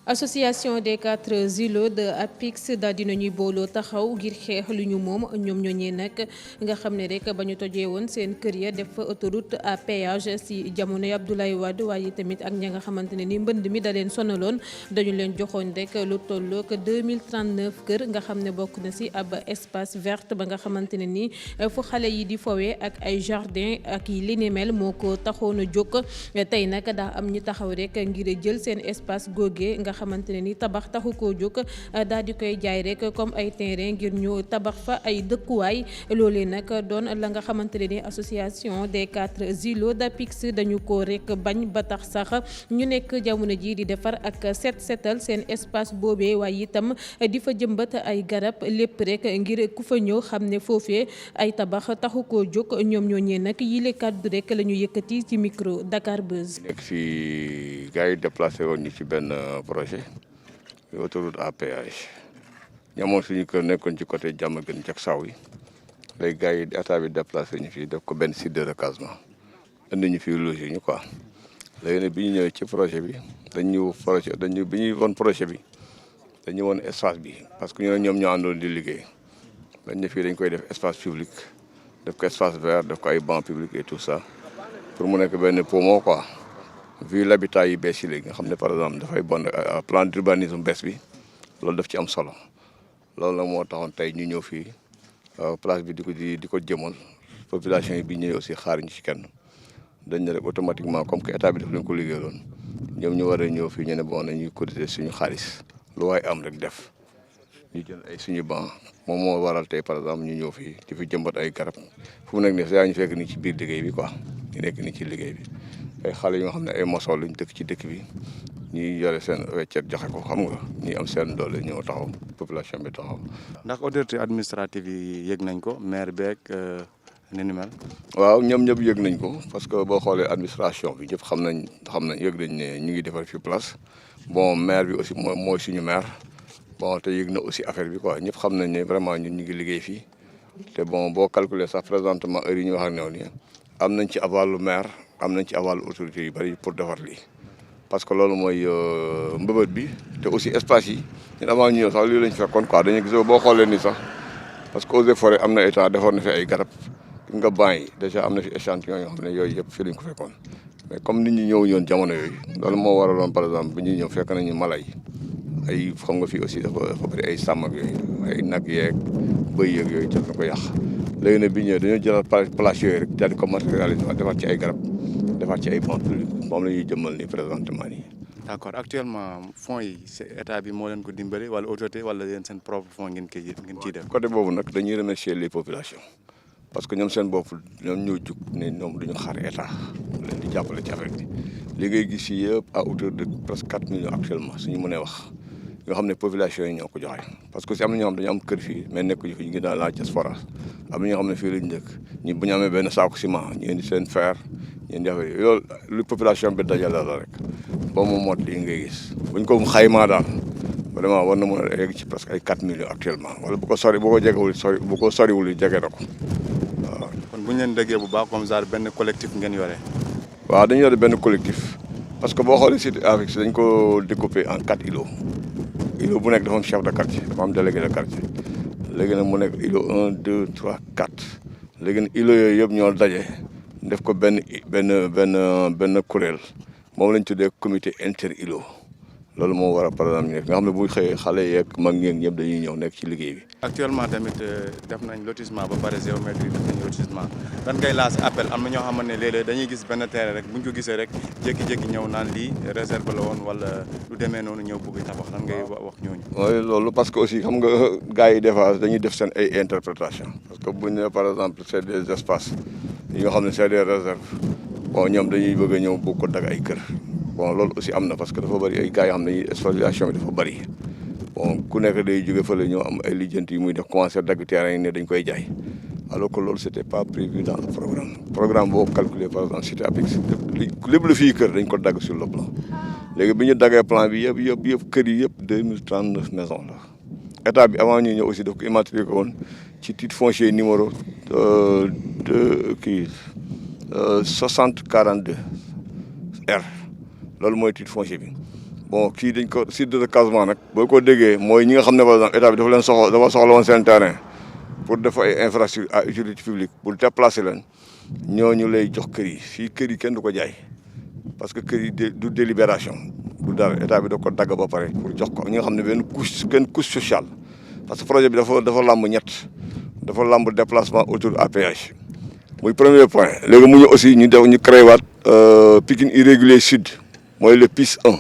association des 4 îlots de APIX daal dinañuy booloo taxaw ngir xeex lu ñu moom ñoom ñooñee nag nga xam ne rek ba ñu tojee woon seen kër ya def autoroute à péage si jamonoy Abdoulaye Wade waaye tamit ak ña nga xamante ne ni mbënd mi da leen sonaloon dañu leen joxoon rek lu tollook 2039 kër nga xam ne bokk na si ab espace vert ba nga xamante ne ni fu xale yi di fowee ak ay jardin ak yi li ni mel moo ko taxoon a jóg tey nag daa am ñu taxaw rek ngir jël seen espace googee nga xamante ne ni tabax taxu koo jóg daal di koy jaay rek comme ay terrain ngir ñu tabax fa ay dëkkuwaay loolee nag doon la nga xamante ne ni association des 4 îlots d'APIX dañu ko rek bañ ba tax sax ñu nekk jamono ji di defar ak setal seen espace boobee waaye itam di fa jëmbat ay garab lépp rek ngir ku fa ñëw xam ne foofee ay tabax taxu koo jóg ñoom ñooñee nag yile kàddu rek la ñu yëkkati ci micro Dakar Buzz. nekk fii gars yi déplacé woon ñu ci benn projet autoroute à péage ñamoon suñu kër nekkoon ci côté Diamaguène jak saw yi léegi gars yi état bi déplacé ñu fii def ko benn site de recasement indi ñu fii logé ñu quoi léegi nag bi ñu ñëwee ci projet bi bi ñuy won projet bi dañu woon espace bi parce que ñoom ñoo àndoon di liggéey dañ ne fii dañ koy def espace public def ko espace vert def ko ay banc public et tout ça pour mu nekk benn poumon quoi vu l'habitat yi bees yi léegi nga xam ne par exemple dafay bon plan d'urbanisme bees bi loolu daf ci am solo loolu nag moo taxoon tey ñu ñëw fii place bi di ko jëmal population yi bi ñëwee aussi xaar ñu ci kenn dañ ne rek automatiquement comme que état bi daf leen ko liggéeyaloon ñoom ñu war a ñëw fii ñu ne bon nañuy cotiser suñu xaalis lu waay am rek def ñu jël ay suñu banc moom moo waral tey par exemple ñu ñëw fii di fi jëmbat ay garab fu mu nekk nii yaa ñu fekk nii ci biir liggéey bi quoi ñu nekk nii ci liggéey bi ay xale yoo xam ne ay mosoo lañ dëkk ci dëkk bi ñuy yore seen weccet joxe ko xam nga ñuy am seen doole ñëw taxaw population bi taxaw. ndax autorité administrative yi yëg nañ ko maire beeg ni ni mel. waaw ñoom ñëpp yëg nañ ko parce que boo xoolee administration bi ñëpp xam nañ yëg nañ ne ñu ngi defar fi place bon maire bi aussi mooy suñu maire bon te yëg na aussi affaire bi quoi ñëpp xam nañ ne vraiment ñun ñu ngi liggéey fii te bon boo calculer sax présentement heure yi ñu wax ak ñoom nii am nañ ci avalu maire am nañ ci avalu autorité yu bari pour defar lii parce que loolu mooy mbëbët bi te aussi espace yi ñun avant ñu ñëw sax lii lañ fekkoon quoi dañuy gis boo xoolee nii sax parce que eaux et forêts am na état defar na fi ay garab nga bàyyi déjà am na fi échantillon yoo xam ne yooyu yëpp fii lañ ko fekkoon mais comme nit ñi ñëw ñoon jamono yooyu loolu moo waraloon par exemple bu ñuy ñëw fekk nañu mala yi ay xam nga fii aussi dafa bëri ay sàmm ak yooyu ay nag yeeg bëy yeeg yooyu def na ko yàq léegi nag bi ñëwee dañoo jëlal place yooyu rek daal di ko matérialiser defaat ci ay garab defaat ci ay bancs publics moom la ñuy jëmmal nii présentement nii. d'accord actuellement fonds yi état bi moo leen ko dimbali wala autorité wala yéen seen propre fonds ngeen ciy def. côté boobu nag dañuy remercier les populations parce que ñoom seen bopp ñoom ñoo jug ne ñoom duñu xaar état leen di jàppale ci affaire bi li ngay gis yi yëpp à hauteur de presque 4 millions actuellement suñu mënee wax yoo xam ne population yi ñoo ko joxe parce que si am na ñoo xam dañu am kër fii mais nekkuñu fi ñu ngi dans la diaspora am na ñoo xam ne fii lañu dëkk ñi bu ñu amee benn saako ciment ñu indi seen fer ñu indi affaire yi loolu lu population bi dajale la rek ba mu mot lii ngay gis buñ ko xaymaa daal vraiment war na mën a egg ci presque ay 4 millions actuellement wala bu ko soriwul jege na ko waaw. kon bu ñu leen déggee bu baax comme genre benn collectif ngeen yore. waaw dañu yore benn collectif parce que boo xoolee site APIX dañ ko découper en 4 îlots îlot bu nekk dafa am chef de quartier dafa am délégué de quartier léegi nag mu nekk îlot 1 2 3 4 léegi nag îlot yooyu yëpp ñoo daje def ko benn kuréel moom lañ tuddee comité inter îlot loolu moo war a par exemple ñu nga xam ne bu xëyee xale yeeg mag ñeeg ñëpp dañuy ñëw nekk ci liggéey bi. actuellement tamit def nañ lotissement ba pare géométrie def nañ lotissement dan ngay lancé appel am na ñoo xamante ne léeg-léeg dañuy gis benn terrain rek buñ ko gisee rek jékki-jékki ñëw naan lii réserve la woon wala lu demee noonu ñëw bëgg tabax lan ngay wax ñooñu. mooy loolu parce que aussi xam nga gars yi des fois dañuy def seen ay interprétation parce que buñ ne par exemple c'est des espaces yi nga xam ne c'est des réserves bon ñoom dañuy bëgg a ñëw bëgg ko dag ay kër. bon loolu aussi am na parce que dafa bëri ay gars yoo xam ne spoliation bi dafa bëri bon ku nekk day jóge fële ñoo am ay lijjanti yu muy def commencé dagg terrain yi ne dañ koy jaay alors que loolu c'était pas prévu dans le programme boo calculé par exemple cité APIX lépp lu fii kër dañ ko dagg sur le plan léegi bi ñu daggee plan bi yëpp kër yi yëpp 2039 maisons la état bi avant ñuy ñëw aussi daf ko immatriculé ko woon ci titre foncier numéro 6042 R loolu mooy titre foncier bi bon kii dañ ko site de recasement nag boo ko déggee mooy ñi nga xam ne par exemple état bi dafa leen soxla woon seen terrain pour def ay infrastructure à utilité publique pour déplacer leen ñooñu lay jox kër yi fii kër yi kenn du ko jaay parce que kër yi du délibération du dara état bi da ko dagg ba pare pour jox ko ñi nga xam ne benn couche sociale parce que projet bi dafa lamb ñett dafa lamb déplacement autour à péage muy premier point. léegi mu ñu aussi ñu créé waat Pikine irrégulier sud mooy le PIS 1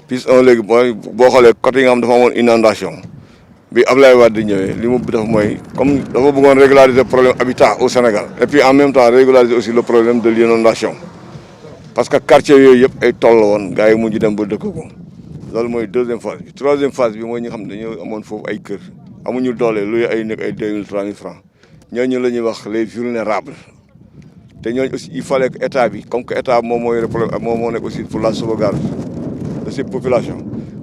PIS 1 léegi mooy boo xoolee côté yi nga xam dafa amoon inondation bi Ablaye Wade di ñëwee li mu def mooy comme dafa bëggoon régulariser problème habitat au Sénégal et puis en même temps régulariser aussi le problème de l'inondation parce que quartier yooyu yëpp ay toll la woon gars yi mujj dem ba dëkk ko loolu mooy deuxième phase bi. troisième phase bi mooy ñi nga xam ne dañoo amoon foofu ay kër amuñu doole luy ay nekk ay 2000 3000 francs ñooñu la ñuy wax les vulnérables te ñooñu aussi il fallait que état bi comme que état moom mooy problème moom moo nekk aussi pour la sauvegarde de ces populations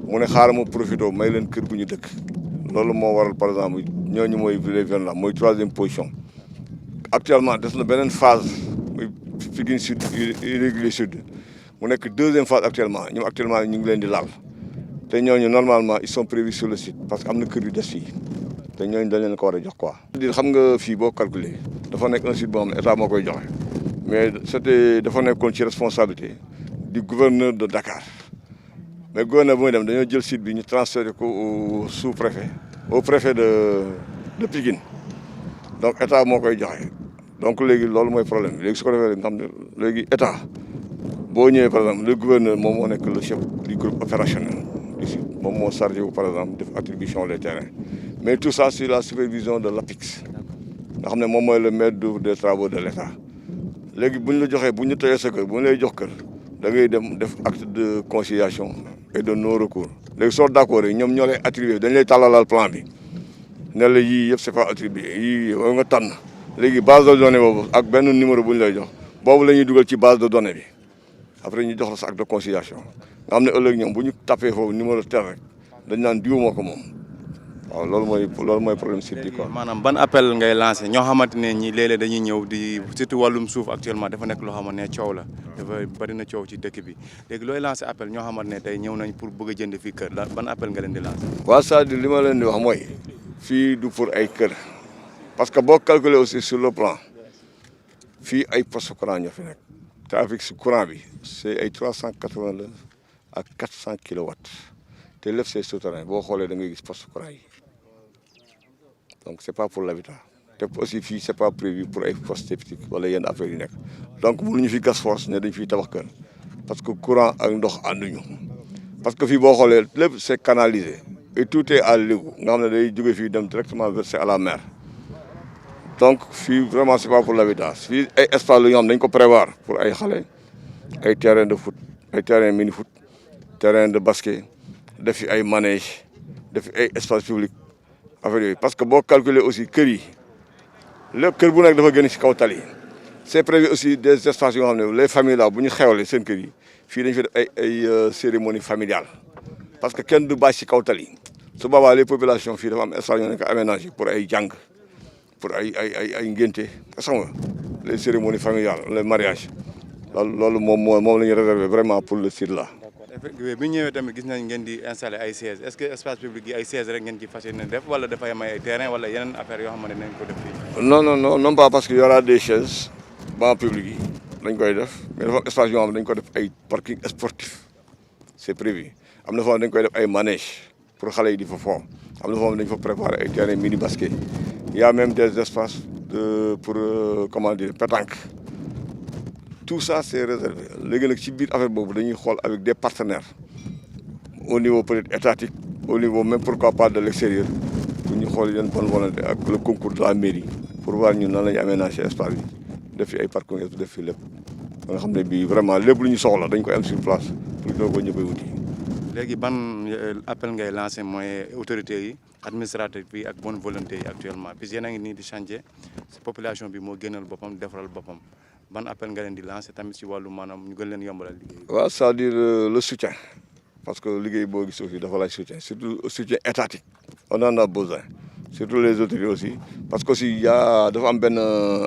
mu ne xaaral ma profité may leen kër bu ñu dëkk. loolu moo waral par exemple ñooñu mooy les vulnérables mooy troisième position actuellement des na beneen phase muy Pikine sud irrégulier sud mu nekk deuxième phase actuellement ñoom actuellement ñu ngi leen di laal te ñooñu normalement ils sont prévus sur le site parce que am na kër yu des fii te ñooñu dañ leen ko war a jox quoi. c'est-à-dire xam nga fii boo calculer dafa nekk un site boo xam ne état moo koy joxe mais dafa nekkoon ci responsabilité du gouverneur de Dakar. mais gouverneur bu muy dem dañoo jël site bi ñu transféré ko au sous-préfet au préfet de Pikine donc état moo koy joxe donc léegi loolu mooy problème bi léegi su ko defee nga xam ne léegi état boo ñëwee par exemple le gouverneur moom moo nekk le chef du groupe opérationnel du site moom moo chargé wu par exemple def attribution des terrains mais tout ça sur la supervision de l'APIX nga xam ne moom mooy le maître d'œuvre des travaux de l'état léegi bu ñu la joxee bu ñu tëjee sa kër bu ñu lay jox kër da ngay dem def acte de conciliation et de non recours léegi soo d'accord yi ñoom ñoo lay attribué dañ lay tàllalal plan bi ne la yii yëpp c'est pas attribué yii yow nga tànn léegi base de données boobu ak benn numéro bu ñu lay jox boobu la ñuy dugal ci base de données bi après ñu jox la sa acte de conciliation nga xam ne ëllëg ñoom bu ñu tapé foofu numéro tel rek dañ naan diw moo ko moom waaw loolu mooy problème site bi quoi. maanaam ban appel ngay lancé ñoo xamante ne ñi léeg-léeg dañuy ñëw di surtout wàllum suuf actuellement dafa nekk loo xamante ne coow la dafa bari na coow ci dëkk bi léegi looy lancé appel ñoo xamante ne tey ñëw nañ pour bëgg a jënd fii kër la ban appel nga leen di lancé. waaw c'est-à-dire li ma leen di wax mooy fii du pour ay kër parce que boo calculer aussi sur le plan fii ay poste courant ñoo fi nekk te avec si courant bi c'est ay 380 la ak 400 kilowatts te lépp c'est souterrain boo xoolee da ngay gis poste courant yi. donc c'est pas pour l'habitat te aussi fii c'est pas prévu pour ay fosse septique wala yenn affaires yu nekk donc mënuñu fi gas fosse ne dañ fiy tabax kër parce que courant ak ndox ànduñu parce que fii boo xoolee lépp c'est canalisé et tout est à l'égout nga xam ne day jóge fii dem directement versé à la mer donc fii vraiment c'est pas pour l'habitat fii ay espace la ñoo xam dañ ko prévoir pour ay xale ay terrain de foot ay terrain mini foot terrain de basket def fi ay manège def fi ay espace public affaire yooyu parce que boo calculer aussi kër yi lépp kër bu nekk dafa gën ci kaw tali c'est prévu aussi des espaces yoo xam ne les familles là bu ñu xewle seen kër yi fii dañu fi def ay cérémonie familiale parce que kenn du bâche ci kaw tali su boobaa les populations fii dafa am espace yoo nekk aménagé pour ay jàng pour ay ngénte xam nga les cérémonies familiales les mariages loolu moom la ñu réservé vraiment pour le site là. bi ñu ñëwee tamit gis nañ ngeen di installer ay sièges est-ce que espace public yi ay sièges rek ngeen ci fas yéene def wala dafay am ay terrain wala yeneen affaire yoo xamante ne nañ ko def fii. non pas parce que y aura des chaises bancs publics yi dañ koy def mais dafa am espace yoo xam ne dañ ko def ay parking sportif c'est prévu am na foo xam ne dañ koy def ay manèges pour xale yi di fa fo am na foo xam ne dañ fa préparer ay terrain mini basket il y a même des espaces pour comment dire pétanque. Tout ça c'est réservé léegi nag ci biir affaire boobu dañuy xool avec des partenaires au niveau peut-être étatique au niveau même pourquoi pas de l'extérieur pour ñu xool yenn bonne volonté ak le concours de la mairie pour voir ñun nan la ñu aménager espace bi def fi ay parking def fi lépp ba nga xam ne bii vraiment lépp lu ñu soxla dañ koy am sur place pour ñoo ko ñëppay wuti. léegi ban appel ngay lancé mooy autorités yi administratifs yi ak bonne volonté yi actuellement puis yéen a ngi nii di changer population bi moo génnal boppam defaral boppam. ban appel nga leen di lancer tamit ci wàllu maanaam ñu gën leen yombalal liggéey. waaw c'est-à-dire le soutien parce que liggéey boo gis aussi dafa laaj soutien surtout soutien étatique on en a besoin surtout les autorités aussi parce que aussi dafa am benn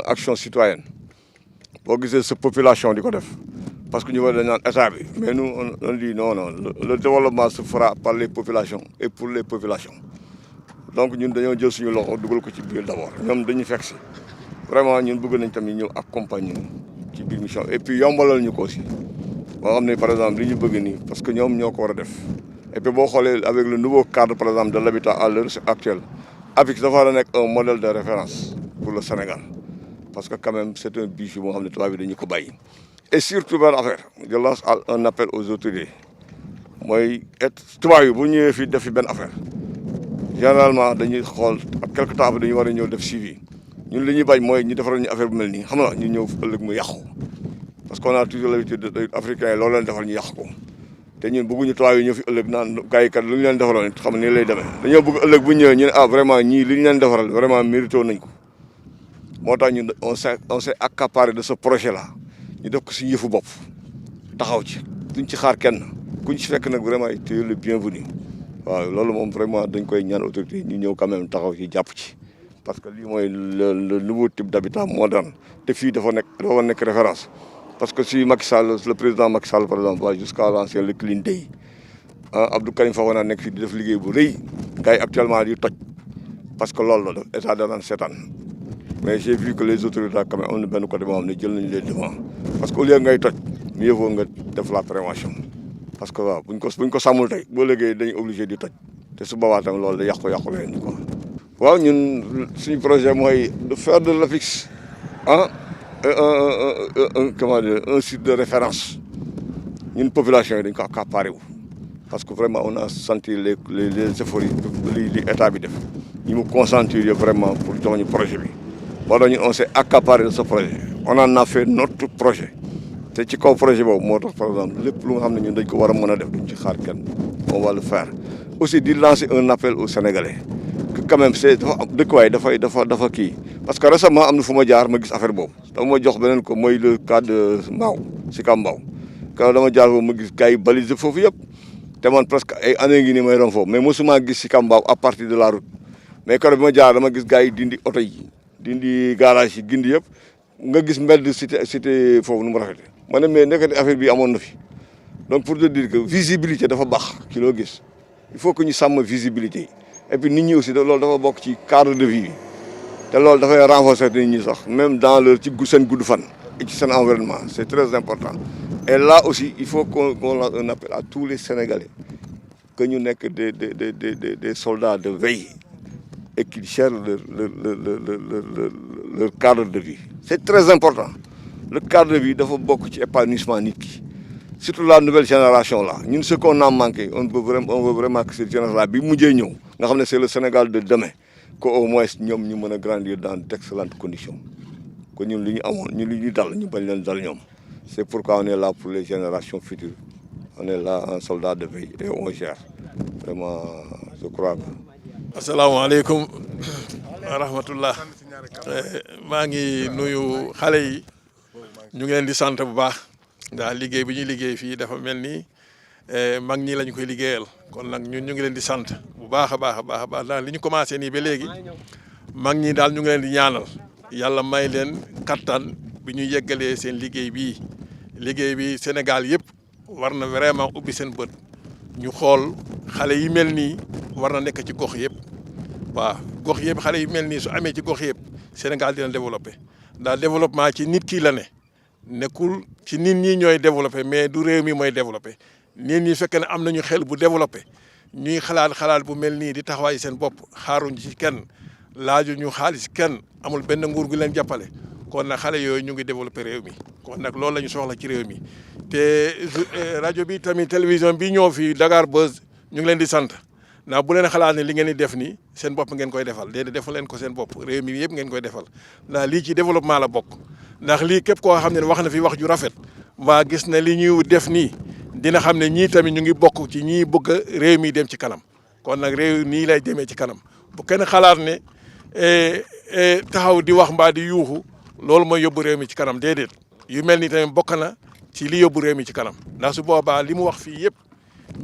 action citoyenne boo gisee sa population di ko def parce que ñu war dañ naan état bi mais nous on dit non le développement se fera par les populations et pour les populations donc ñun dañoo jël suñu loxo dugal ko ci biir d'abord ñoom dañuy fekk si vraiment ñun bëgg nañ tamit ñëw accompagner ci biir mission et puis yombalal ñu ko aussi boo xam ne par exemple li ñu bëgg nii parce que ñoom ñoo ko war a def et puis boo xoolee avec le nouveau cadre par exemple de l'habitat à l'heure actuelle APIX dafa war a nekk un modèle de référence pour le Sénégal parce que quand même c'est un bijou boo xam ne tubaab bi dañu ko bàyyi. Et surtout benn affaire je lance un appel aux autorités mooy tubaab yi bu ñëwee fii def fi benn affaire généralement dañuy xool ak quelque temps dañuy war a ñëw def suivi ñun li ñuy bañ mooy ñu defaral ñu affaire bu mel nii xam nga ñu ñëw ëllëg mu yàqu parce qu'on a toujours l'habitude de africains yi loolu leen defal ñu yàq ko te ñun bëgguñu tubaab yi ñëw fi ëllëg naan gars yi kat lu ñu leen defaroon it xam ne nii lay demee dañoo bëgg ëllëg bu ñëwee ñu ne vraiment ñii li ñu leen defaral vraiment mérité nañ ko moo tax ñun on s'est accaparé de ce projet là ñu def ko si yëfu bopp taxaw ci duñ ci xaar kenn kuñ ci fekk nag vraiment tu es le bienvenu waaw loolu moom vraiment dañ koy ñaan autorité ñu ñëw quand même taxaw ci jàpp ci parce que lii mooy le nouveau type d'habitat moderne te fii dafa nekk référence parce que si Macky Sall le président Macky Sall par exemple va jusqu'à lancer le Clean Day Abdou Karim Fofana nekk fii di def liggéey bu rëy gars yi actuellement di toj parce que loolu la état da daan seetaan mais j'ai vu que les autorités quand même am na benn côté boo xam ne jël nañu les devants parce que au lieu ngay toj mieux vaut nga def la prévention parce que waaw buñ ko sàmmul tey boo léegi dañuy obligé di toj te su boobaa tamit loolu da yàqu leen ni quoi. waaw ñun suñu projet mooy de faire de l'APIX un site de référence ñun population yi dañ ko accaparé wu parce que vraiment on a senti les efforts yi li état bi def ñu mu consentir vraiment pour jox ñu projet bi. moo tax ñun on s'est accaparé de ce projet on en a fait notre projet te ci kaw projet boobu moo tax par exemple lépp lu nga xam ne ñun dañ ko war a mën a def duñ ci xaar kenn on va le faire aussi di lancer un appel aux Sénégalais que quand même c'est dafa dëkkuwaay dafa kii parce que récemment am na fu ma jaar ma gis affaire boobu dama ma jox beneen ko mooy le cas de Mbao Sicap Mbao quand dama jaar foofu ma gis gars yi balisé foofu yëpp te man presque ay années ngi ni may rom foofu mais mosuma gis Sicap Mbao à partir de la route mais quand bi ma jaar dama gis gars yi dindi oto yi dindi garage yi gindi yëpp nga gis mbedd cité foofu nu mu rafetee ma ne mais nekkati affaire bi amoon na fi donc pour te dire que visibilité dafa baax ci loo gis il faut que ñu sàmm visibilité yi et puis nit ñi aussi loolu dafa bokk ci cadre de vie bi te loolu dafay renforcer nit ñi sax même dans leur ci seen gudd fan et ci seen environnement c'est très important et là aussi il faut qu'on lance un appel à tous les Sénégalais que ñu nekk des soldats de veille et qu'ils gèrent leur cadre de vie c'est très important le cadre de vie dafa bokk ci épanouissement nit ki surtout la nouvelle génération là ñun ce qu'on a manqué on veut vraiment que cette génération là bi mujjee ñëw nga xam ne c'est le Sénégal de demain que au moins ñoom ñu mën a grandir dans d'excellentes conditions que ñun li ñu amoon ñun li ñu dal ñu bañ leen dal ñoom c'est pourquoi on est là pour les générations futures on est là en soldat de veille et on gère vraiment je crois que asalaamaaleykum wa rahmatullah maa ngi nuyu xale yi ñu ngi leen di sant bu baax ndax liggéey bi ñuy liggéey fii dafa mel ni mag ñi lañu koy liggéeyal kon nag ñun ñu ngi leen di sant bu baax a baax a baax a baax ndax li ñu commencé nii ba léegi mag ñi daal ñu ngi leen di ñaanal yàlla may leen kattan bi ñu yeggalee seen liggéey bi Sénégal yëpp war na vraiment ubbi seen bët ñu xool xale yi mel nii war na nekk ci gox yëpp waaw gox yëpp xale yi mel nii su amee ci gox yëpp Sénégal dina développé ndax développement ci nit ki la ne nekkul ci nit ñi ñooy développé mais du réew mi mooy développé nit ñi fekk ne am nañu xel bu développé ñuy xalaat bu mel nii di taxawaay seen bopp xaaruñ ci kenn laaju ñu xaalis kenn amul benn nguur gu leen jàppale kon nag xale yooyu ñu ngi développé réew mi kon nag loolu la ñu soxla ci réew mi te rajo bi tamit télévision bi ñëw fii Dakar Buzz ñu ngi leen di sant ndax bu leen xalaat ne li ngeen di def nii seen bopp ngeen koy defal déedéet defu leen ko seen bopp réew mi yëpp ngeen koy defal ndax lii ci développement la bokk ndax lii képp koo xam ne wax na fi wax ju rafet waa gis ne li ñuy def nii dina xam ne ñii tamit ñu ngi bokk ci ñii bëgg a réew mi dem ci kanam kon nag réew nii lay demee ci kanam bu kenn xalaat ne taxaw di wax mbaa di yuuxu loolu mooy yóbbu réew mi ci kanam déedéet yu mel ni tamit bokk na ci li yóbbu réew mi ci kanam ndax su boobaa li mu wax fii yëpp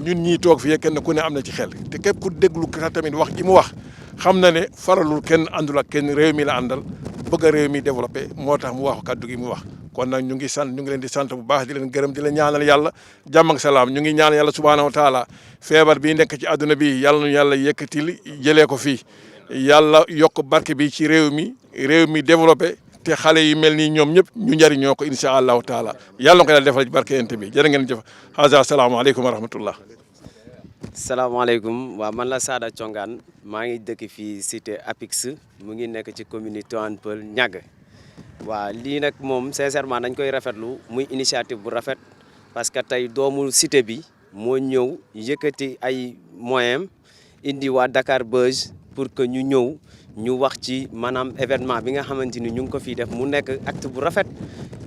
ñun ñii toog fii kenn ku ne am na ci xel te képp ku déglu tamit wax ji mu wax xam na ne faralul kenn àndul ak kenn réew mi la àndal bëgg a réew mi développé moo tax mu wax kaddu gi mu wax kon nag ñu ngi leen di sant bu baax di leen gërëm di leen ñaanal yàlla jàmm ak salaam ñu ngi ñaan yàlla subhaanahu wa taala feebar bii nekk ci àdduna bi yàlla nu yàlla yëkkatil jëlee ko fii yàlla yokk barke bi ci réew mi développé te xale yi mel nii ñoom ñëpp ñu njëriñoo ko incha allahu taala yàlla na ko yàlla defal ci barke yent bi jërë ngeen jëf haza asalaamaaleykum wa rahmatullah. salaamaaleykum waaw man la Sada Thiongaan maa ngi dëkk fii cité Apix mu ngi nekk ci commune Tivaouane Peulh Niaga waaw lii nag moom sincèrement dañ koy rafetlu muy initiative bu rafet parce que tey doomu cité bi moo ñëw yëkkati ay moyens indi waa Dakar Buzz pour que ñu ñëw ñu wax ci maanaam événement bi nga xamante ni ñu ngi ko fii def mu nekk acte bu rafet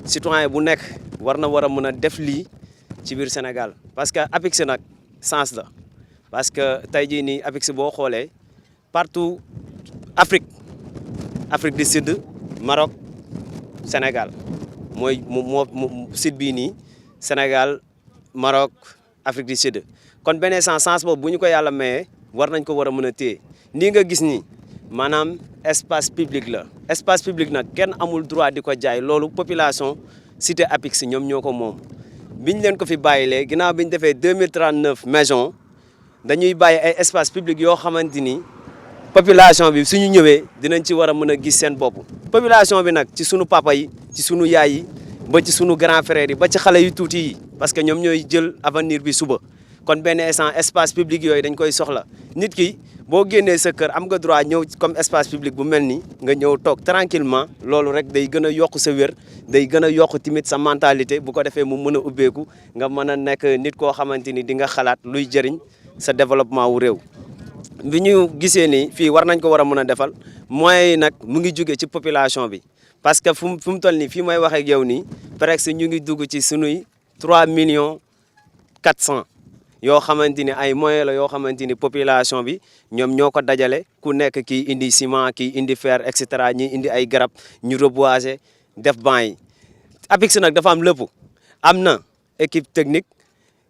citoyen bu nekk war a mën a def lii ci biir Sénégal parce que Apix nag sens la parce que tey jii nii Apix boo xoolee partout Afrique du Sud Maroc Sénégal mooy moo site bii nii Sénégal Maroc Afrique du Sud kon beneen sens boobu bu ñu ko yàlla mayee war nañ ko war a mën a téye nii nga gis nii maanaam espace public la espace public nag kenn amul droit di ko jaay loolu population cité Apix ñoom ñoo ko moom biñ leen ko fi bàyyilee ginnaaw bi ñu defee 2039 maisons dañuy bàyyi ay espace public yoo xamante ni population bi suñu ñëwee dinañ ci war a mën a gis seen bopp population bi nag ci sunu papa yi ci sunu yaay yi ba ci sunu grand frère yi ba ci xale yu tuuti yi parce que ñoom ñooy jël avenir bi suba kon benn instant espace public yooyu dañ koy soxla nit ki boo génnee sa kër am nga droit ñëw comme espace public bu mel ni nga ñëw toog tranquillement loolu rek day gën a yokk sa wér day gën a yokk tamit sa mentalité bu ko defee mu mën a ubbeeku nga mën a nekk nit koo xamante ni di nga xalaat luy jëriñ sa développement wu réew. bi ñu gisee ni fii war nañ ko war a mën a defal moyens yi nag mu ngi jóge ci population bi parce que fu mu toll nii fii may wax ak yow nii presque ñu ngi dugg ci sunuy 3 millions 400 yoo xamante ni ay moyens la yoo xamante ni population bi ñoom ñoo ko dajale ku nekk kii indi ciment kii indi fer et cetera ñi indi ay garab ñu reboiser def banc yi. Apix nag dafa am lépp am na équipe technique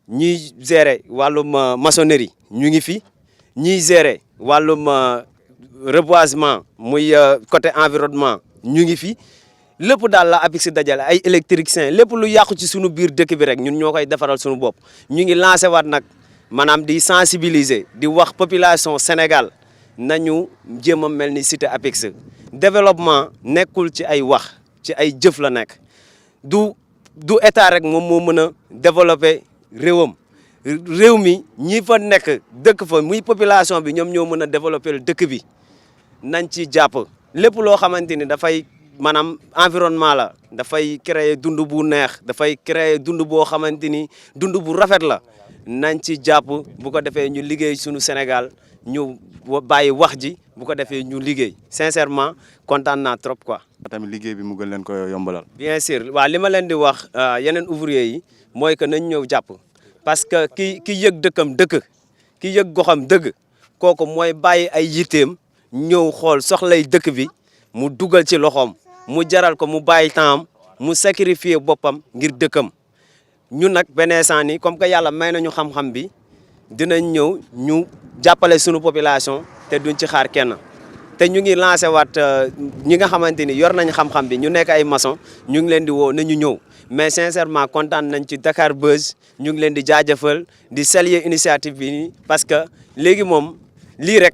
ñuy gérer wàllum maçonnerie ñu ngi fi. ñiy gérer wàllum reboisement muy côté environnement ñu ngi fi lépp daal la Apix dajale ay électriciens lépp lu yàqu ci sunu biir dëkk bi rek ñun ñoo koy defaral sunu bopp. ñu ngi lancé waat nag maanaam di sensibiliser di wax population Sénégal nañu jéem a mel ni cité Apix développement nekkul ci ay wax ci ay jëf la nekk du état rek moom moo mën a développer réewam. réew mi ñi fa nekk dëkk fa muy population bi ñoom ñoo mën a développer dëkk bi nañ ci jàpp lépp loo xamante ni dafay maanaam environnement la dafay créer dund bu neex dafay créer dund boo xamante ni dund bu rafet la nañ ci jàpp bu ko defee ñu liggéey suñu Sénégal ñu bàyyi wax ji bu ko defee ñu liggéey sincèrement kontaan naa trop quoi. tamit liggéey bi mu gën leen ko yombalal. bien sûr waaw li ma leen di wax yeneen ouvrier yi mooy que nañ ñëw jàpp. parce que ki yëg dëkkam dëkk ki yëg goxam dëgg kooku mooy bàyyi ay yitteem ñëw xool soxlay dëkk bi mu dugal ci loxoom mu jaral ko mu bàyyi temps mu sacrifier boppam ngir dëkkam ñun nag benn instant ni comme que yàlla may nañu xam-xam bi dinañ ñëw ñu jàppale sunu population te duñ ci xaar kenn te ñu ngi lancé waat ñi nga xamante ni yor nañ xam-xam bi ñu nekk ay maçon ñu ngi leen di woo nañu ñëw mais sincèrement kontaan nañ ci Dakar Buzz ñu ngi leen di jaajëfal di saluer initiative bi nii parce que léegi moom lii rek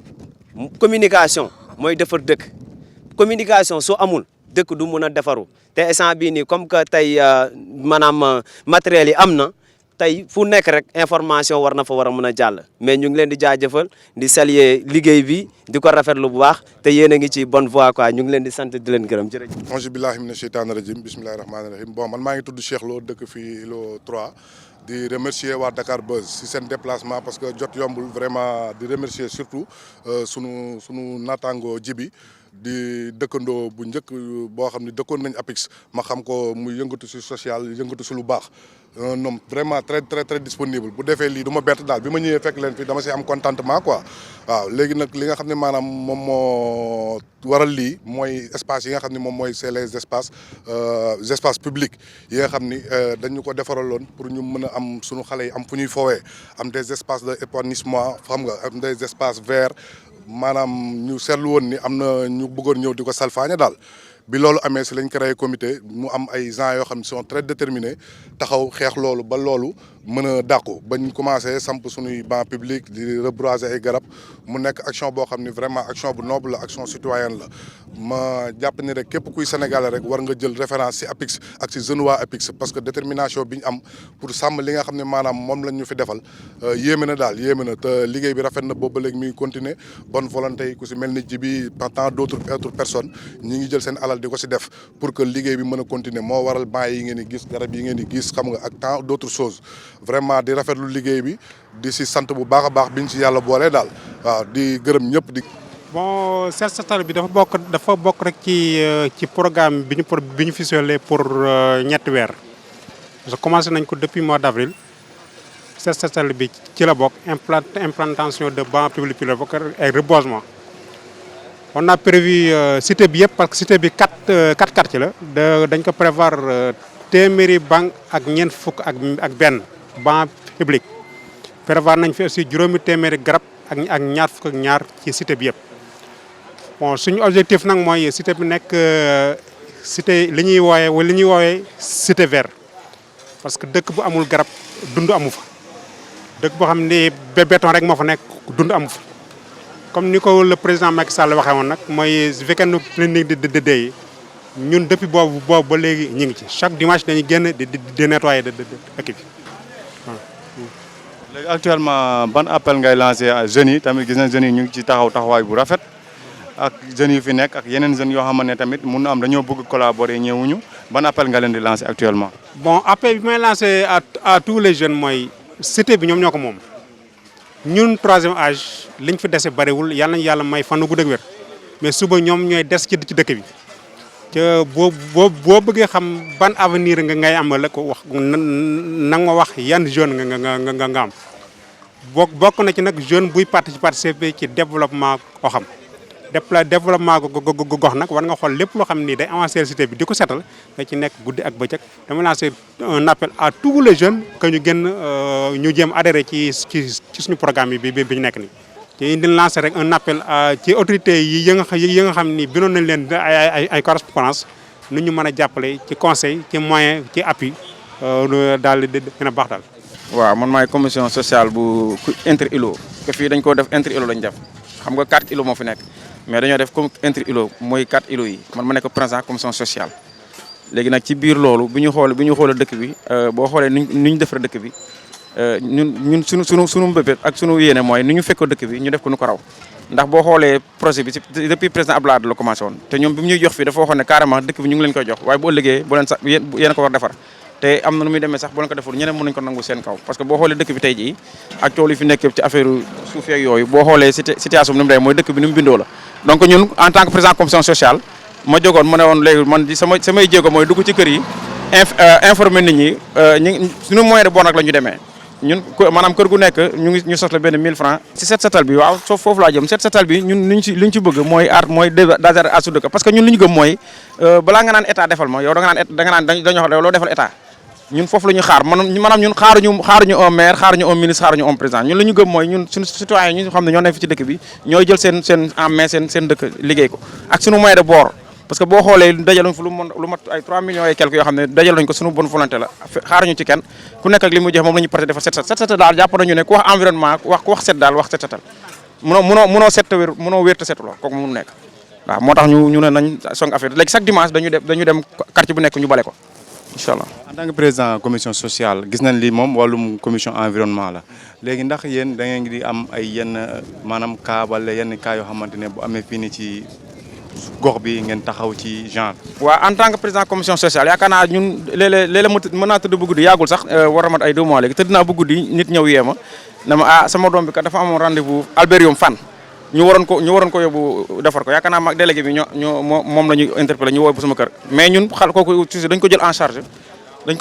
communication mooy defar dëkk communication soo amul dëkk du mun a defaru te instant bii nii comme que tey maanaam matériels yi am na tey fu nekk rek information war na fa war a mën a jàll mais ñu ngi leen di jaajëfal di saluer liggéey bi di ko rafetlu bu baax te yéen a ngi ci bonne voie quoi ñu ngi leen di sant di leen gërëm jërëjëf. auzu billahi mina sheytaani rajim bismillahi rahmaani rahim bon man maa ngi tudd Cheikh Lo dëkk fii Ilo 3 di remercier waa Dakar Buzz si seen déplacement parce que jot yombul vraiment di remercier surtout sunu naataango Jibi di dëkkandoo bu njëkk boo xam ne dëkkoon nañ Apix ma xam ko muy yëngatu si social yëngatu si lu baax un homme vraiment très disponible bu defee lii du ma bett daal bi ma ñëwee fekk leen fi dama si am contentement quoi waaw léegi nag li nga xam ne maanaam moom moo waral lii mooy espace yi nga xam ne moom mooy c'est les espaces publics yi nga xam ni dañu ko defaraloon pour ñu mën a am sunu xale yi am fu ñuy foowee am des espaces de épanouissement xam nga am des espaces verts maanaam ñu seetlu woon ni am na ñu bëggoon ñëw di ko salfaañe daal bi loolu amee si lañ créé comité mu am ay gens yoo xam ne sont très déterminés taxaw xeex loolu ba loolu mën a dàqu bañ commencé samp suñuy banc public di reboiser ay garab mu nekk action boo xam ni vraiment action bu noble la action citoyenne la ma jàpp ni rek képp kuy sénégalais rek war nga jël référence si APIX ak si jeune waa APIX parce que détermination bi ñu am pour sàmm li nga xam ne maanaam moom lañ ñu fi defal yéeme na daal yéeme na te liggéey bi rafet na boobu ba léegi mi ngi continuer bonne volonté yi ku si mel ni Jibi tant d'autres personnes ñi ngi jël seen alal di ko si def pour que liggéey bi mën a continuer moo waral banc yi ngeen di gis garab yi ngeen di gis xam nga ak tant d'autres choses vraiment di rafetlu liggéey bi di si sant bu baax a baax biñ si yàlla boolee daal waaw di gërëm ñëpp di. bon set setal bi dafa bokk rek ci programme bi ñu ficelé pour ñetti weer parce que commencé nañ ko depuis mois d'avril set setal bi ci la bokk implantation de bancs publics et reboisement. On a prévu cité bi yëpp parce que cité bi quatre quartiers la dañ ko prévoir téeméeri banc ak ñeent fukk ak benn banc public prévoir nañ fi aussi juróomi téeméeri garab ak ñaar fukk ak ñaar ci cité bi yëpp. bon suñu objectif nag mooy cité bi nekk cité li ñuy woowee cité vert parce que dëkk bu amul garab dund amu fa dëkk boo xam ni béton rek moo fa nekk dund amu fa. comme ni ko le président Macky Sall waxee woon nag mooy week-end clinique de yi ñun depuis boobu ba léegi ñu ngi ci chaque dimanche dañuy génn di nettoyer dëkk bi waaw. léegi actuellement ban appel ngay lancé jeunes yi tamit gis nañ jeunes yi ñu ngi ci taxawaay bu rafet ak jeunes yu fi nekk ak yeneen jeunes yoo xamante ne tamit mun na am dañoo bëgg collaborer ñëwuñu ban appel nga leen di lancé actuellement. bon appel bi may lancé à tous les jeunes mooy cité bi ñoom ñoo ko moom. ñun troisième âge liñ fi dese bariwul yàlla nañu yàlla may fan gu gudd ak wér mais suba ñoom ñooy des ci dëkk bi te boo bëggee xam ban avenir nga ngay am la ko wax na nga wax yan jeune nga am bokk na ci nag jeune buy participer ci développement koo xam développement gox nag war nga xool lépp loo xam ni day avancer cité bi di ko setal nga ci nekk guddi ak bëccëg dama lancer un appel à tous les jeunes que ñu génn ñu jéem adhérer ci suñu programme bi ñu nekk nii. te di lancer rek un appel ci autorités yi nga xam ni binoon nañ leen ay correspondance nu ñu mën a jàppale ci conseil ci moyen ci appui daal di gën a baax daal. waaw man maay commission sociale bu inter ilo que fii dañ ko def inter ilo lañ def xam nga 4 ilo moo fi nekk. mais dañoo def comme inter ilo mooy 4 ilo yi man ma nekk président commission sociale léegi nag ci biir loolu bi ñu xoolee dëkk bi boo xoolee ni ñu defar dëkk bi ñun sunu mbébét ak sunu yéene mooy ni ñu fekkoo dëkk bi ñu def ko nu ko raw ndax boo xoolee projet bi depuis président Abdoulaye la commencé woon te ñoom bi mu ñuy jox fii dafa waxoon ne carrément dëkk bi ñu ngi leen koy jox waaye bu ëllëgee bu leen sax yéen ko war defar te am na nu muy demee sax bu leen ko deful ñeneen mën nañu ko nangu seen kaw parce que boo xoolee dëkk bi tey jii ak coow li fi nekk ci affaire suuf yeeg yooyu boo xoolee situation bi ni mu demee mooy dëkk bi ni mu bindoo la donc ñun en tant que président commission sociale ma jógoon ma ne woon léegi man di samay jéego mooy dugg ci kër yi informer nit ñi suñu moyen de bord nag la ñu demee ñun maanaam kër gu nekk ñu soxla benn 1000 francs ci set setal bi waaw foofu laa jëm set setal bi ñun liñ ci bëgg mooy dajar à su dëkk parce que ñun li ñu gëm mooy balaa nga naan état defal ma yow da nga naan dañoo loo defal état ñun foofu la ñu xaar maanaam ñun xaaruñu un maire xaaruñu un ministre xaaruñu un président ñun li ñu gëm mooy ñun suñu citoyen ñu xam ne ñoo nekk fi ci dëkk bi ñooy jël seen en main seen dëkk liggéey ko ak suñu moyen de bord parce que boo xoolee dajaloñ fi lu mat ay 3 millions et quelques yoo xam ne dajal nañ ko suñu bonne volonté la xaaruñu ci kenn ku nekk ak li muy joxe moom la ñu parti defar set daal jàpp nañu ne ku wax environnement ku wax set daal wax set setal mënoo set wér mënoo wér te setuloo kooku mënu nekk waaw moo tax ñu ne nañ song affaire léegi chaque dimanche dañu dem quartier bu nekk ñu bale ko incha allah. en tant que président commission sociale gis nañ li moom wàllum commission environnement la léegi ndax yéen da ngeen di am ay yenn maanaam cas wala yenn cas yoo xamante ne bu amee fii nii ci gox bi ngeen taxaw ci genre. waaw en tant que président commission sociale yaakaar naa ñun léeg-léeg mën naa tëdd bu guddi yàggul sax war a mat ay 2 mois léegi tëdd naa bu guddi nit ñëw yee ma ne ma sama doom bi kat dafa amoon rendez-vous Alberium fan ñu waroon ko yóbbu defar ko yaakaar naa mag délégué bi moom la ñu interpellé ñu woo bu sama kër mais ñun kooku dañ ko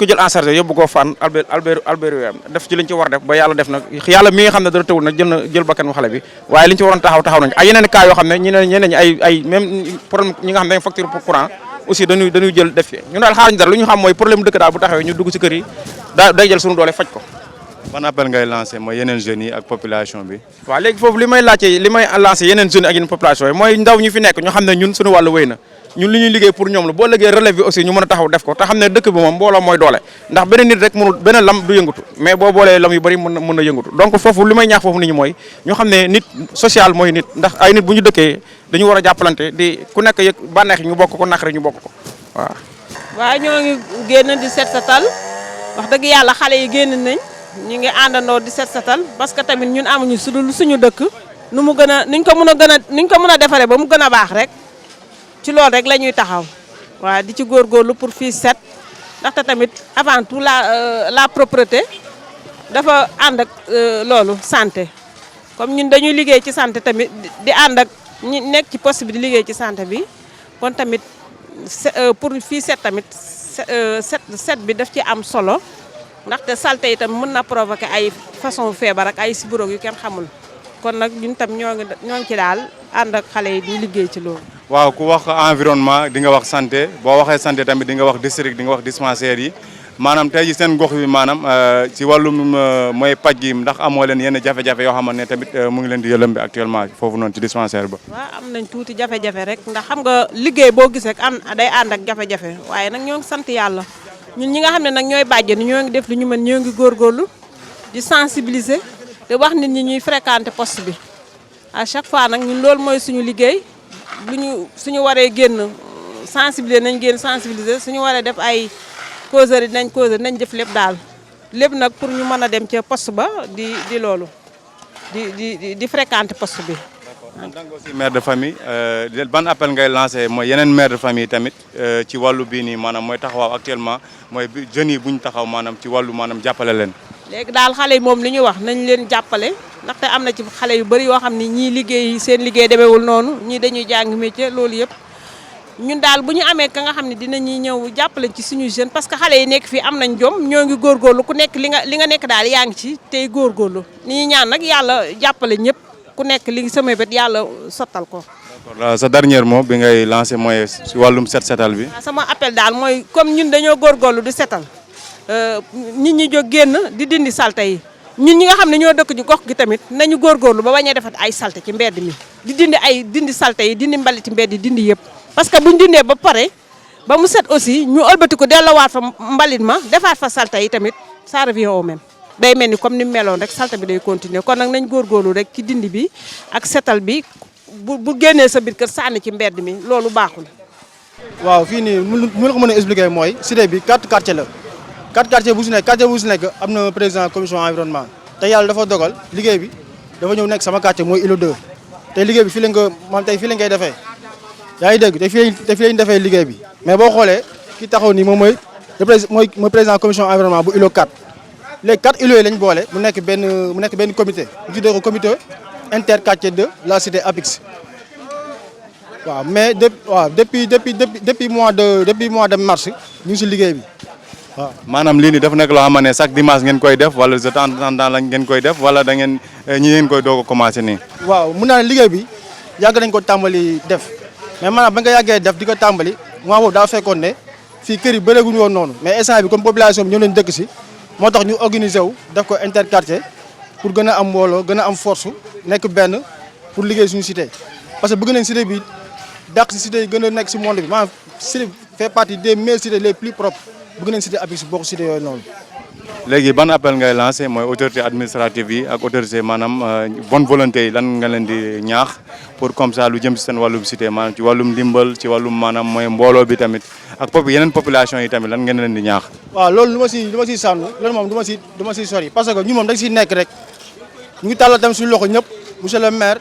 jël en charge yóbbu ko fan Alberium def ci liñ ci war a def ba yàlla def nag yàlla mi nga xam ne dara tawul nag jël bakkan xale bi waaye liñ ci waroon taxaw nañ ay yeneen cas yoo xam ne ñeneen ñi ay même problème ñi nga xam ne dañ facture pour courant aussi dañuy jël def fi ñun daal xaaruñu dara lu ñu xam mooy problème dëkk daal bu taxawee ñu dugg ci kër yi day jël suñu doole faj ko. ban appel ngay lancé mooy yeneen jeunes yi ak population bi. waaw léegi foofu li may lancé yeneen jeunes ak yeneen population yi mooy ndaw ñu fi nekk ñu xam ne ñun suñu wàllu wéy na ñun li ñuy liggéey pour ñoom la boo liggéey relève bi aussi ñu mën a taxaw def ko te xam ne dëkk bi moom mbooloo mooy doole ndax benn nit rek mënul benn lam du yëngatu mais boo boolee lam yu bëri mën na yëngatu donc foofu li may ñaax foofu nit ñi mooy ñu xam ne nit social mooy nit ndax ay nit bu ñu dëkkee dañu war a jàppalante di ku nekk yëg bànneex ñu bokk ko naqari ñu bokk ko waaw. waaw ñoo ngi génn di set setal wax dëgg yàlla xale yi génn nañ ñu ngi àndandoo di set setal parce que tamit ñun amuñu suñu dëkk nu mu gën a niñ ko mën a defaree ba mu gën a baax rek ci loolu rek la ñuy taxaw waaw di ci góorgóorlu pour fii set ndaxte tamit avant tout la propreté dafa ànd ak loolu santé comme ñun dañuy liggéey ci santé tamit di ànd ak ñi nekk ci poste bi di liggéey ci santé bi kon tamit pour fii set tamit set bi daf ci am solo ndaxte saleté itam mën na provoquer ay façon feebar ak ay sibiroog yu kenn xamul kon nag ñun tam ñoo ngi ci daal ànd ak xale yi di liggéey ci loolu. waaw ku wax environnement di nga wax santé boo waxee santé tamit di nga wax district di nga wax dispensaire yi maanaam tey ji seen gox bi maanaam ci wàllum mooy paj gi ndax amoo leen yenn jafe-jafe yoo xamante ne tamit mu ngi leen di yëlëmbe actuellement foofu noonu ci dispensaire ba. waaw am nañ tuuti jafe-jafe rek ndax xam nga liggéey boo gis rek day ànd ak jafe-jafe waaye nag ñoo ngi sant yàlla ñun ñi nga xam ne nag ñooy bàjjen ñoo ngi def lu ñu mën ñoo ngi góorgóorlu di sensibiliser te wax nit ñi ñuy fréquenter poste bi à chaque fois nag ñun loolu mooy suñu liggéey suñu waree génn sensibiliser nañ génn sensibiliser suñu waree def ay causerie dinañ causerie nañ def lépp daal lépp nag pour ñu mën a dem ca poste ba di loolu di fréquenter poste bi. en tant que aussi mère de famille ban appel ngay lancé mooy yeneen mère de famille tamit ci wàllu bii nii maanaam mooy taxawaaw actuellement mooy jeunes yi bu ñu taxaw maanaam ci wàllu maanaam jàppale leen. léegi daal xale yi moom li ñu wax nañ leen jàppale ndaxte am na ci xale yu bëri yoo xam ni ñii liggéey seen liggéey demeewul noonu ñii dañuy jàng métier loolu yëpp ñun daal bu ñu amee ka nga xam ne dinañuy ñëw jàppale ci suñu jeune parce que xale yi nekk fii am nañ jom ñoo ngi góorgóorlu ku nekk li nga nekk daal yaa ngi ci tey góorgóorlu ni ñuy ñaan nag yàlla jàppale ñëpp ku nekk li sama bët yàlla sottal ko. d'accord sa dernier mot bi ngay lancé mooy si wàllum setal bi. sama appel daal mooy comme ñun dañoo góorgóorlu di setal nit ñi jóg génn di dindi salte yi ñun ñi nga xam ne ñoo dëkk ñu gox gi tamit nañu góorgóorlu ba bañ a defat ay salte ci mbedd mi di dindi salte yi dindi mbaliti mbedd yi dindi yëpp parce que buñ dindee ba pare ba mu set aussi ñu ëlbati ko delloowaat fa mbalit ma defaat fa salte yi tamit ça revient au même day mel ni comme ni mu meloon rek salte bi day continuer kon nag nañ góorgóorlu rek ci dindi bi ak setal bi bu génnee sa biir kër sànni ci mbedd mi loolu baaxul. waaw fii nii mu la ko mën a expliquer mooy cité bi 4 quartiers la 4 quartiers bu si nekk am na président commission environnement te yàlla dafa dogal liggéey bi dafa ñëw nekk sama quartier mooy ILO 2 te liggéey bi fii lañ ko moom tey fii lañ koy defee yaa ngi dégg te fii lañ defee liggéey bi mais boo xoolee ki taxaw nii moom mooy président commission environnement bu ILO 4 léegi 4 îlots yi lañ boole mu nekk benn comité ñu tuddee ko comité interquartier de la cité APIX waaw mais depuis mois de mars ñu ngi si liggéey bi waaw. maanaam lii nii dafa nekk loo xam ne chaque dimanche ngeen koy def wala de temps en temps la ngeen koy def wala da ngeen ñi ngeen koy doog a commencé nii. waaw mun naa ne liggéey bi yàgg nañ ko tàmbali def mais maanaam ba nga yàggee def di ko tàmbali mois boobu daa fekkoon ne fii kër yi bëreeguñu woon noonu mais instant bi comme population bi ñoo leen dëkk si. moo tax ñu organiser wu def ko interquartier pour gën a am mbooloo gën a am force nekk benn pour liggéey suñu cité parce que bëgg nañ cité bi dàq si cité yi gën a nekk si monde bi maanaam cité fait partie des meilleures cités les plus propres bëgg nañ cité APIX bokk cité yooyu noonu. léegi ban appel ngay lancé mooy autorité administrative yi ak autorité maanaam bonne volonté yi lan nga leen di ñaax pour comme ça lu jëm si seen wàllum cité maanaam ci wàllum ndimbal ci wàllum maanaam mooy mbooloo bi tamit ak yeneen population yi tamit lan ngeen leen di ñaax. waaw loolu lu ma siy sànnu loolu moom du ma siy sori parce que ñun moom dañ siy nekk rek ñu ngi tàllal tamit suñu loxo ñëpp monsieur le maire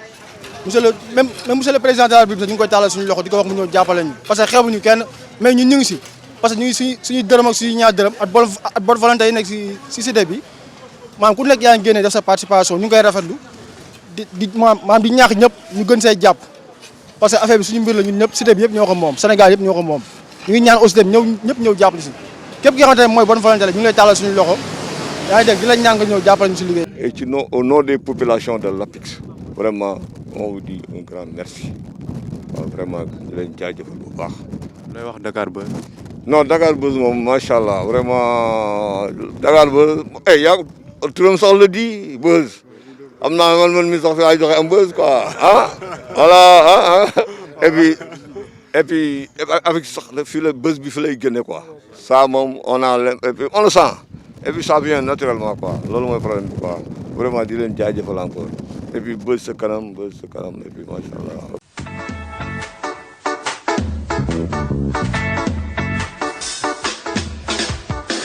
même monsieur le président de la République ñu ngi koy tàllal suñu loxo di ko wax mu ñëw jàppale ñu parce que xeebuñu kenn mais ñun ñu ngi si parce que ñu ngi suñuy dërëm ak suñuy ñaar dërëm ak bonne volonté yi nekk si cité bi maanaam ku nekk yaa ngi génnee def sa participation ñu ngi koy rafetlu maanaam di ñaax ñëpp ñu gën see jàpp parce que affaire bi suñu mbir la ñun ñëpp cité bi yëpp ñoo ko moom Sénégal yëpp ñoo ko moom ñu ngi ñaan aussi dem ñëpp ñëw jàppale si képp ki nga xamante ne mooy bonne volonté la ñu ngi lay tàllal suñu loxo yaa ngi dégg di la ñaan nga ñëw jàppale ñu si liggéey. Et au nom des populations de l'APIX vraiment on vous dit un grand merci waaw vraiment di leen jaajëfal bu baax. lay wax Dakar Buzz. non Dakar Buzz moom macha allah vraiment Dakar Buzz yaa turam sax la di Buzz am naa man mi sax fi ay joxe am Buzz quoi ah voilà et et puis avec sax fii la bés bi fi lay génne quoi ça moom on le sent et puis ça vient naturellement quoi loolu mooy problème bi quoi vraiment di leen jaajëfal encore et puis bés sa kanam et puis macha allah.